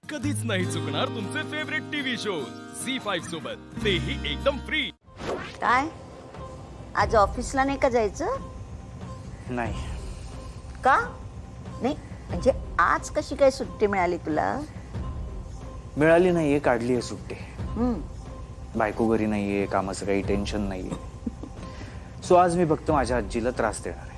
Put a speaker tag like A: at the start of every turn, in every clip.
A: कधीच नाही चुकणार तुमचे फेवरेट टीव्ही शोज झी5 सोबत, तेही एकदम फ्री।
B: काय आज ऑफिसला नाही का जायचं?
C: नाही
B: का नाही म्हणजे आज कशी काय सुट्टी मिळाली तुला?
C: मिळाली नाहीये, काढली आहे सुट्टी।
B: हम्म,
C: बायको घरी नाहीये, कामाचं काही टेन्शन नाहीये। सो आज मी फक्त माझ्या आजीला त्रास देणार आहे।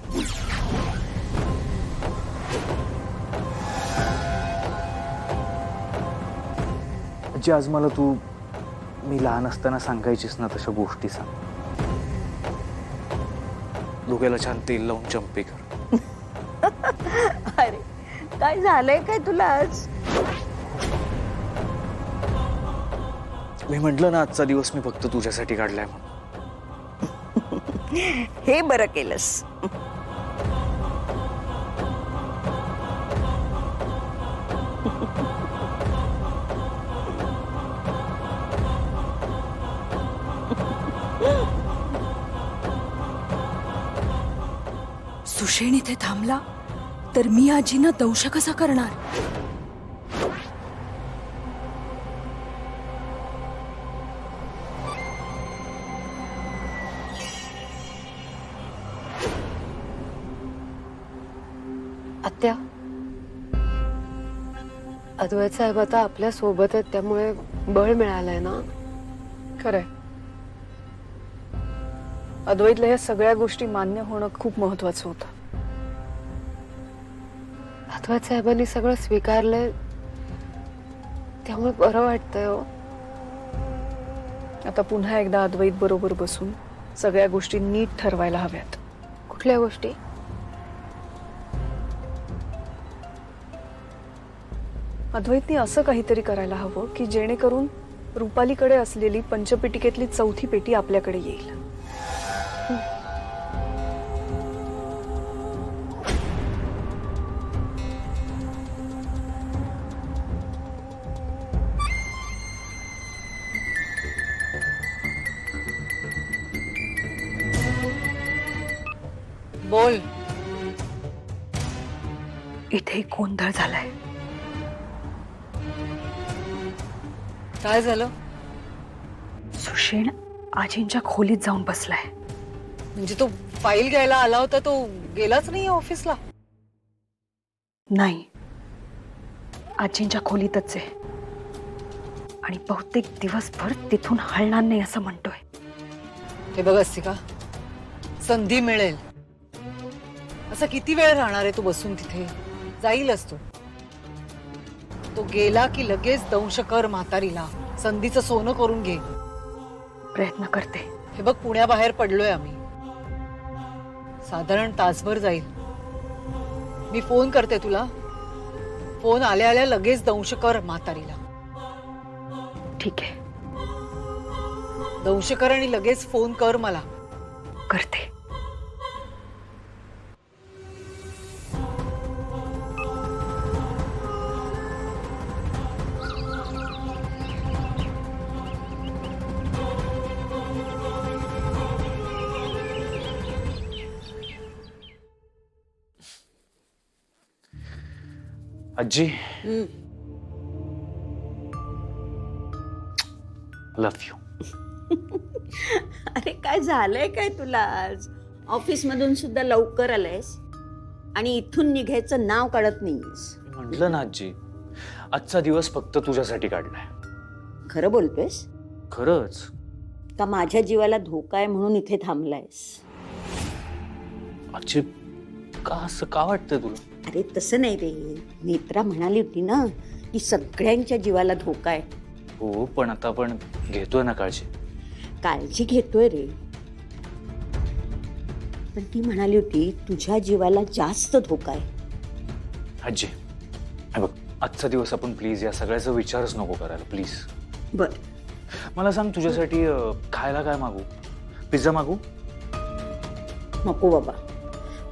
C: आजी, आज मला तू मी लहान असताना सांगायचीस ना तशा गोष्टी सांग। डोक्याला छान तेल लावून चंपे कर।
B: अरे काय झालंय काय तुला आज?
C: मी म्हंटल ना आजचा दिवस मी फक्त तुझ्यासाठी काढलाय म्हणून।
B: हे बरं केलंस।
D: सुषेण इथे थांबला तर मी आजींना दंश कसा करणार?
E: आत्या, अद्वैत साहेब आता आपल्या सोबत आहेत त्यामुळे बळ मिळालंय ना?
F: खरंय, अद्वैतला या सगळ्या गोष्टी मान्य होणं खूप महत्वाचं होतं।
E: अद्वैत साहेबांनी सगळं स्वीकारलंय त्यामुळे बरं वाटतंय हो।
F: आता पुन्हा एकदा अद्वैत बरोबर बसून सगळ्या गोष्टी नीट ठरवायला हव्यात।
E: कुठल्या गोष्टी?
F: अद्वैतनी असं काहीतरी करायला हवं की जेणेकरून रुपालीकडे असलेली पंचपेटिकेतली चौथी पेटी आपल्याकडे येईल।
D: बोल।
F: इथे गोंधळ झालाय।
D: काय झालं?
F: सुषेण आजींच्या खोलीत जाऊन बसलाय।
D: म्हणजे तो फाईल घ्यायला आला होता, तो गेलाच नाही ऑफिसला?
F: नाही, आजींच्या खोलीतच आहे आणि बहुतेक दिवसभर तिथून हलणार नाही असं म्हणतोय।
D: हे बघ अस्तिका, संधी मिळेल असं किती वेळ राहणार आहे तू बसून तिथे? जाईलच तो गेला की लगेच दंश कर म्हातारीला, संधीचं सोनं करून घे।
F: प्रयत्न करते।
D: हे बघ, पुण्याबाहेर पडलोय आम्ही, साधारण तासभर जाईल। मी फोन करते तुला, फोन आल्या आल्या लगेच दंश कर म्हातारीला।
F: ठीक आहे,
D: दंश कर आणि लगेच फोन कर मला।
F: करते।
C: आजी, लव यू।
B: अरे काय झालंय काय तुला आज? ऑफिस मधून सुद्धा लवकर आलायस आणि इथून निघायचं नाव काढत नाहीस।
C: म्हटलं ना आजी, आजचा दिवस फक्त तुझ्यासाठी काढलाय।
B: खरं बोलतोयस
C: खरंच।
B: का माझ्या जीवाला धोका आहे म्हणून इथे थांबलायस?
C: आजी, का असं का वाटतंय तुला?
B: अरे तसं नाही रे, नेत्रा म्हणाली होती ना की सगळ्यांच्या जीवाला धोका आहे।
C: हो, पण आता आपण घेतोय ना काळजी।
B: काळजी घेतोय रे, पण ती म्हणाली होती तुझ्या जीवाला जास्त धोका आहे।
C: आजी, हे बघ, आजचा दिवस आपण प्लीज या सगळ्याचा विचारच नको करायला, प्लीज।
B: बर,
C: मला सांग, तुझ्यासाठी खायला काय मागू? पिझ्झा मागू?
B: नको बाबा,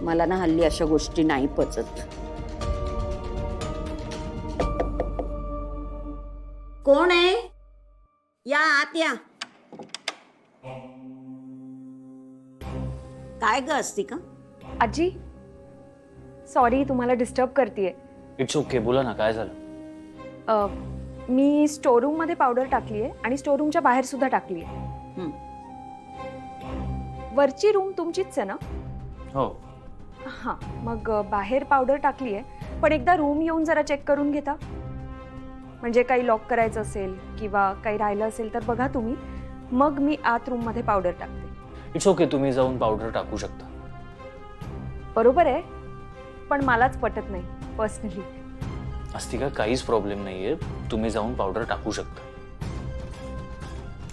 B: मला ना हल्ली अशा गोष्टी नाही पचत। कोण आहे? या आत या। काय ग असती का?
F: आजी, सॉरी तुम्हाला डिस्टर्ब करतेय।
C: इट्स ओके, बोला ना, काय झालं?
F: मी स्टोरूम मध्ये पावडर टाकली आहे आणि स्टोरूमच्या बाहेर सुद्धा टाकली आहे.
B: हं.
F: वरची रूम तुमचीच आहे ना?
C: हो.
F: हां, मग बाहेर पावडर टाकली आहे, पण एकदा रूम येऊन जरा चेक करून घेता. म्हणजे काही लॉक करायचं असेल किंवा काही राहिलं असेल तर बघा तुम्ही, मग मी आत रूम मध्ये पावडर टाकते.
C: इट्स ओके, तुम्ही जाऊन पावडर टाकू शकता.
F: बरोबर आहे, पण मलाच पटत नाही पर्सनली.
C: अस्तिका, काहीच प्रॉब्लेम नाहीये, तुम्ही जाऊन पावडर टाकू शकता.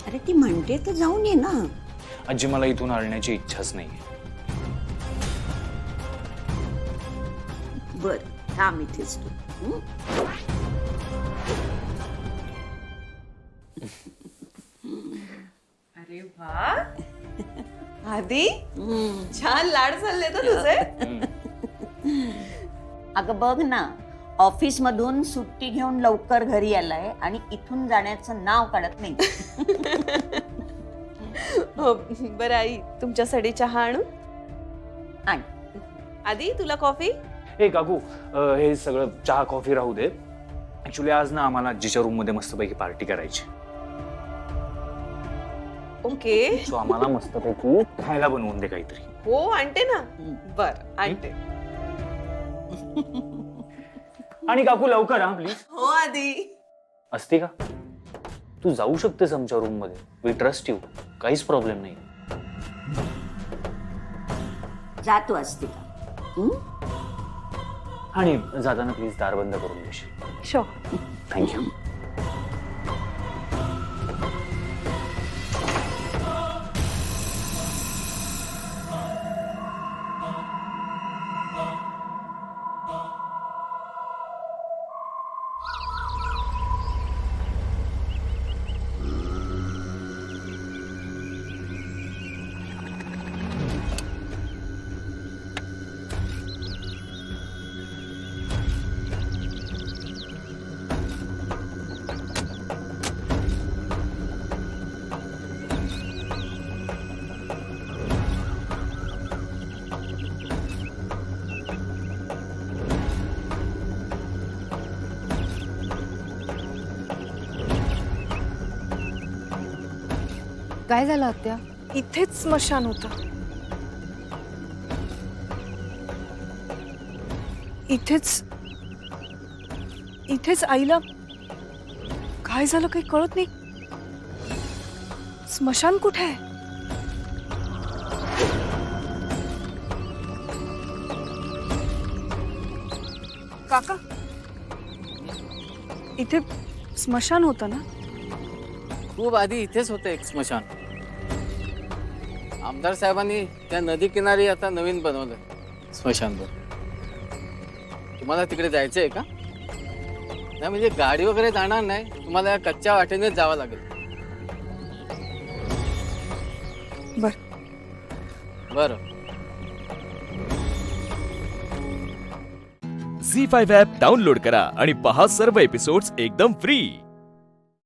B: अरे ती म्हणते तर जाऊन ये ना.
C: आजी, मला इथून हलण्याची इच्छाच नाहीये.
B: बर, थांब इथेच तू. हं?
G: अरे वा आधी छान लाड चालले तर तुझे.
B: अगं बघ ना, ऑफिस मधून सुट्टी घेऊन लवकर घरी आलाय आणि इथून जाण्याचं नाव काढत नाही.
G: हो, बरं आई, तुमच्यासाठी चहा आणू?
B: आणि
G: आधी तुला कॉफी?
C: हे काकू, हे सगळं चहा कॉफी राहू दे. ऍक्च्युली आज ना आम्हाला आजीच्या रूम मध्ये मस्तपैकी पार्टी करायची.
G: ओके.
C: सो आम्हाला मस्तपैकी खायला बनवून दे काहीतरी.
G: हो, आणते ना. बर, आणते.
C: आणि काकू लवकर हा प्लीज.
G: हो आधी.
C: असते का तू जाऊ शकतेस आमच्या रूम मध्ये. वी ट्रस्ट यू, काहीच प्रॉब्लेम नाही.
B: जातो असते का? हं?
C: आणि जाताना प्लीज दार बंद करून देशील.
F: शुअर.
C: थँक्यू.
E: काय झालं आत्या?
F: इथेच स्मशान होतं. इथेच आईला काय झालं काही कळत नाही. स्मशान कुठे आहे? काका, इथे स्मशान होतं ना?
H: खूप आधी इथेच होतं एक स्मशान. आमदार साहेबांनी त्या नदी किनारी आता नवीन बनवलं स्मशान. तुम्हाला तिकडे जायचंय का? नाही म्हणजे गाडी वगैरे जाणार नाही, तुम्हाला या कच्च्या वाटेनेच जावं लागेल. बरं.
A: झी5 ॲप डाउनलोड करा आणि पहा सर्व एपिसोड्स एकदम फ्री.